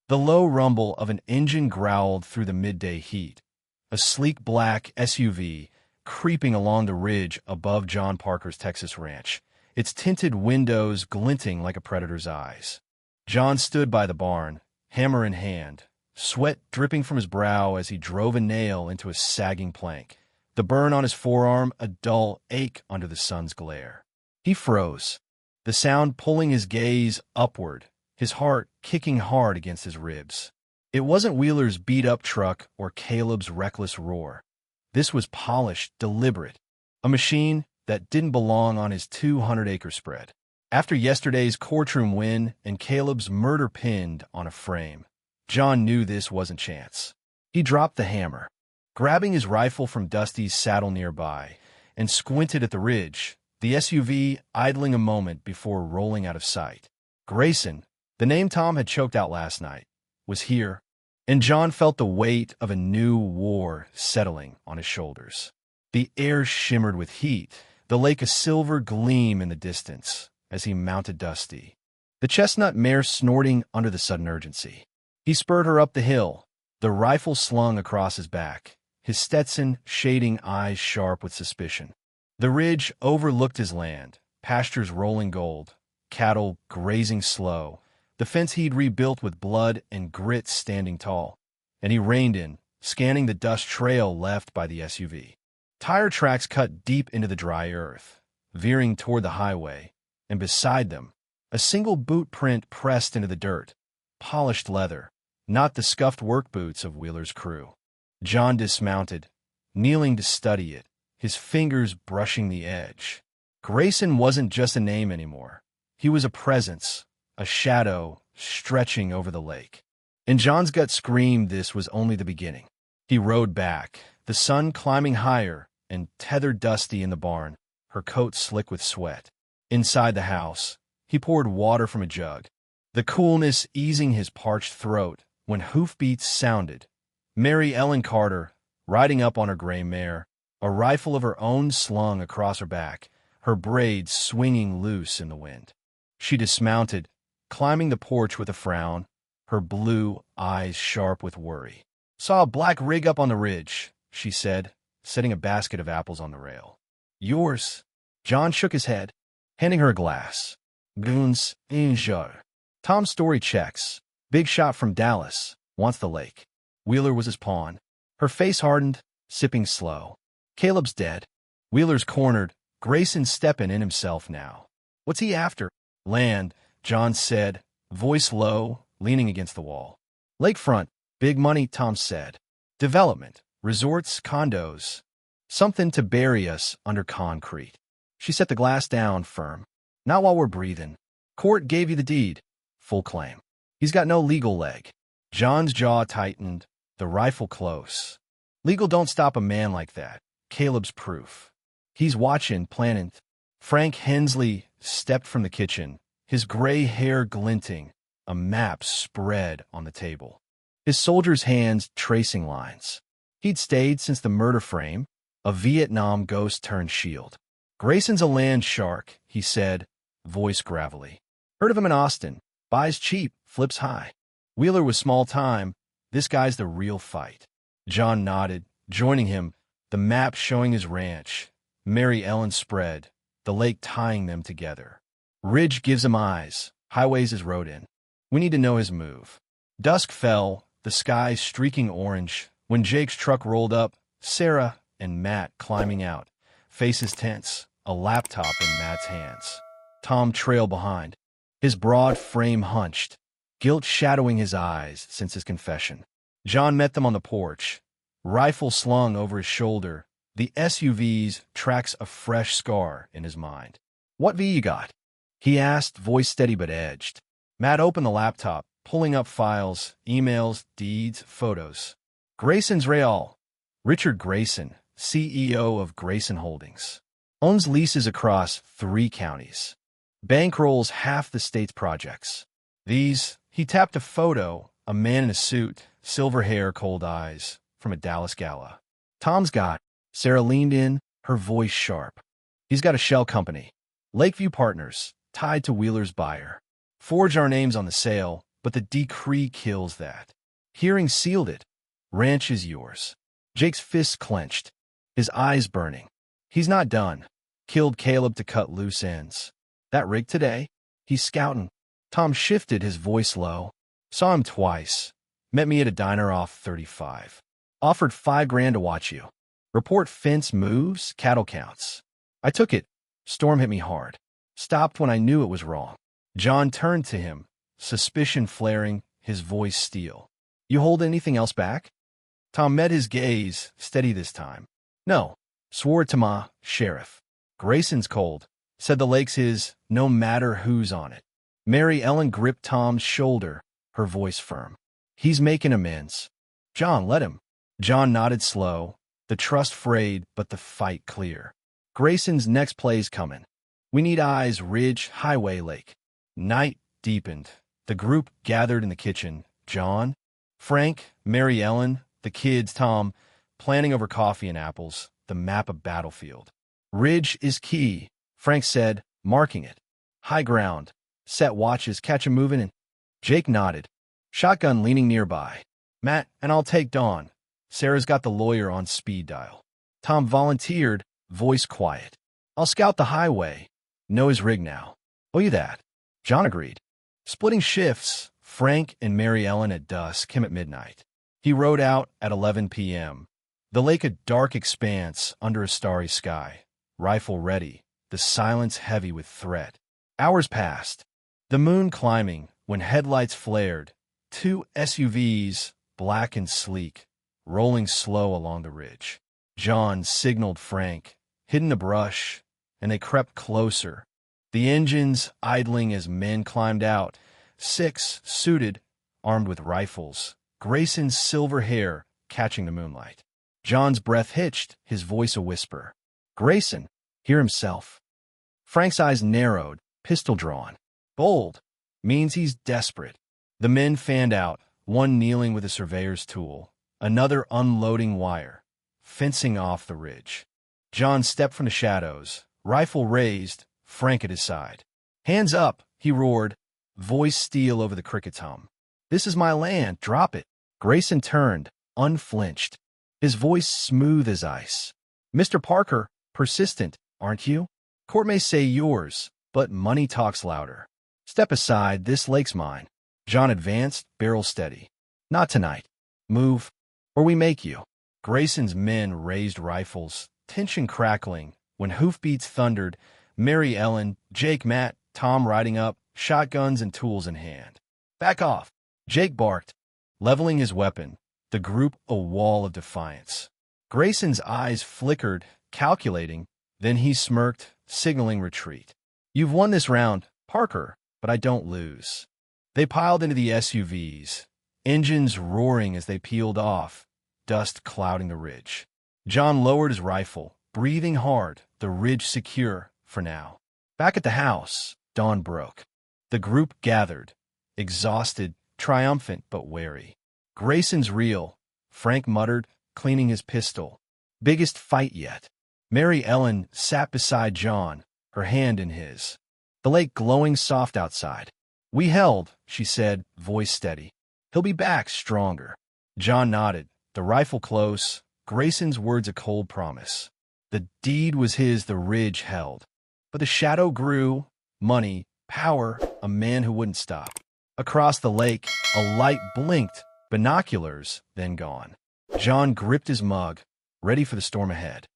The low rumble of an engine growled through the midday heat. A sleek black SUV creeping along the ridge above John Parker's Texas ranch, its tinted windows glinting like a predator's eyes. John stood by the barn, hammer in hand, sweat dripping from his brow as he drove a nail into a sagging plank, the burn on his forearm a dull ache under the sun's glare. He froze, the sound pulling his gaze upward, his heart kicking hard against his ribs. It wasn't Wheeler's beat-up truck or Caleb's reckless roar. This was polished, deliberate, a machine that didn't belong on his 200-acre spread. After yesterday's courtroom win and Caleb's murder pinned on a frame, John knew this wasn't chance. He dropped the hammer, grabbing his rifle from Dusty's saddle nearby, and squinted at the ridge, the SUV idling a moment before rolling out of sight. Grayson, the name Tom had choked out last night, was here, and John felt the weight of a new war settling on his shoulders. The air shimmered with heat, the lake a silver gleam in the distance as he mounted Dusty, the chestnut mare snorting under the sudden urgency. He spurred her up the hill, the rifle slung across his back, his Stetson shading eyes sharp with suspicion. The ridge overlooked his land, pastures rolling gold, cattle grazing slow, the fence he'd rebuilt with blood and grit standing tall, and he reined in, scanning the dust trail left by the SUV. Tire tracks cut deep into the dry earth, veering toward the highway, and beside them, a single boot print pressed into the dirt, polished leather, not the scuffed work boots of Wheeler's crew. John dismounted, kneeling to study it, his fingers brushing the edge. Grayson wasn't just a name anymore. He was a presence, a shadow stretching over the lake. And John's gut screamed this was only the beginning. He rode back, the sun climbing higher, and tethered Dusty in the barn, her coat slick with sweat. Inside the house, he poured water from a jug, the coolness easing his parched throat when hoofbeats sounded. Mary Ellen Carter, riding up on her gray mare, a rifle of her own slung across her back, her braids swinging loose in the wind. She dismounted, climbing the porch with a frown, her blue eyes sharp with worry. "Saw a black rig up on the ridge," she said, setting a basket of apples on the rail. "Yours?" John shook his head, handing her a glass. "Goons, injure." Tom's story checks. Big shot from Dallas, wants the lake. Wheeler was his pawn. Her face hardened, sipping slow. Caleb's dead. Wheeler's cornered. Grayson's stepping in himself now. What's he after? Land, John said, voice low, leaning against the wall. Lakefront, big money, Tom said. Development, resorts, condos. Something to bury us under concrete. She set the glass down firm. Not while we're breathing. Court gave you the deed. Full claim. He's got no legal leg. John's jaw tightened, the rifle close. Legal don't stop a man like that. Caleb's proof. He's watching, planning. Frank Hensley stepped from the kitchen, his gray hair glinting, a map spread on the table. His soldier's hands tracing lines. He'd stayed since the murder frame, a Vietnam ghost turned shield. Grayson's a land shark, he said, voice gravelly. Heard of him in Austin. Buys cheap, flips high. Wheeler was small time. This guy's the real fight. John nodded, joining him, the map showing his ranch. Mary Ellen spread, the lake tying them together. Ridge gives him eyes, highways his road in. We need to know his move. Dusk fell, the sky streaking orange. When Jake's truck rolled up, Sarah and Matt climbing out, faces tense, a laptop in Matt's hands. Tom trailed behind, his broad frame hunched, guilt shadowing his eyes since his confession. John met them on the porch, rifle slung over his shoulder, the SUV's tracks a fresh scar in his mind. What V you got? He asked, voice steady but edged. Matt opened the laptop, pulling up files, emails, deeds, photos. Grayson's Real. Richard Grayson, CEO of Grayson Holdings. Owns leases across 3 counties. Bankrolls half the state's projects. These, he tapped a photo, a man in a suit, silver hair, cold eyes, from a Dallas gala. Tom's got. Sarah leaned in, her voice sharp. He's got a shell company. Lakeview Partners, tied to Wheeler's buyer. Forge our names on the sale, but the decree kills that. Hearing sealed it. Ranch is yours. Jake's fists clenched, his eyes burning. He's not done. Killed Caleb to cut loose ends. That rig today? He's scouting. Tom shifted, his voice low. Saw him twice. Met me at a diner off 35. Offered $5,000 to watch you. Report fence moves, cattle counts. I took it. Storm hit me hard. Stopped when I knew it was wrong. John turned to him, suspicion flaring, his voice steel. You hold anything else back? Tom met his gaze, steady this time. No. Swore to ma, sheriff. Grayson's cold. Said the lake's his, no matter who's on it. Mary Ellen gripped Tom's shoulder, her voice firm. He's making amends. John, let him. John nodded slow, the trust frayed, but the fight clear. Grayson's next play's coming. We need eyes, ridge, highway, lake. Night deepened. The group gathered in the kitchen. John, Frank, Mary Ellen, the kids, Tom, planning over coffee and apples, the map of battlefield. Ridge is key, Frank said, marking it. High ground. Set watches, catch 'em moving, and Jake nodded. Shotgun leaning nearby. Matt, and I'll take Dawn. Sarah's got the lawyer on speed dial. Tom volunteered, voice quiet. I'll scout the highway. Know his rig now. Oh, you that? John agreed. Splitting shifts, Frank and Mary Ellen at dusk, him at midnight. He rode out at 11 p.m. The lake a dark expanse under a starry sky. Rifle ready, the silence heavy with threat. Hours passed. The moon climbing, when headlights flared. 2 SUVs, black and sleek, rolling slow along the ridge. John signaled Frank, hid in a brush, and they crept closer. The engines idling as men climbed out. 6, suited, armed with rifles. Grayson's silver hair catching the moonlight. John's breath hitched, his voice a whisper. Grayson, hear himself. Frank's eyes narrowed, pistol drawn. Bold, means he's desperate. The men fanned out, one kneeling with a surveyor's tool, another unloading wire, fencing off the ridge. John stepped from the shadows, rifle raised, Frank at his side. Hands up, he roared, voice steel over the cricket's hum. This is my land, drop it. Grayson turned, unflinched, his voice smooth as ice. Mr. Parker, persistent, aren't you? Court may say yours, but money talks louder. Step aside, this lake's mine. John advanced, barrel steady. Not tonight. Move, or we make you. Grayson's men raised rifles, tension crackling. When hoofbeats thundered, Mary Ellen, Jake, Matt, Tom riding up, shotguns and tools in hand. Back off, Jake barked, leveling his weapon, the group a wall of defiance. Grayson's eyes flickered, calculating, then he smirked, signaling retreat. You've won this round, Parker, but I don't lose. They piled into the SUVs, engines roaring as they peeled off, dust clouding the ridge. John lowered his rifle, breathing hard, the ridge secure for now. Back at the house, dawn broke. The group gathered, exhausted, triumphant but wary. Grayson's real, Frank muttered, cleaning his pistol. Biggest fight yet. Mary Ellen sat beside John, her hand in his. The lake glowing soft outside. We held, she said, voice steady. He'll be back stronger. John nodded, the rifle close, Grayson's words a cold promise. The deed was his, the ridge held. But the shadow grew, money, power, a man who wouldn't stop. Across the lake, a light blinked, binoculars, then gone. John gripped his mug, ready for the storm ahead.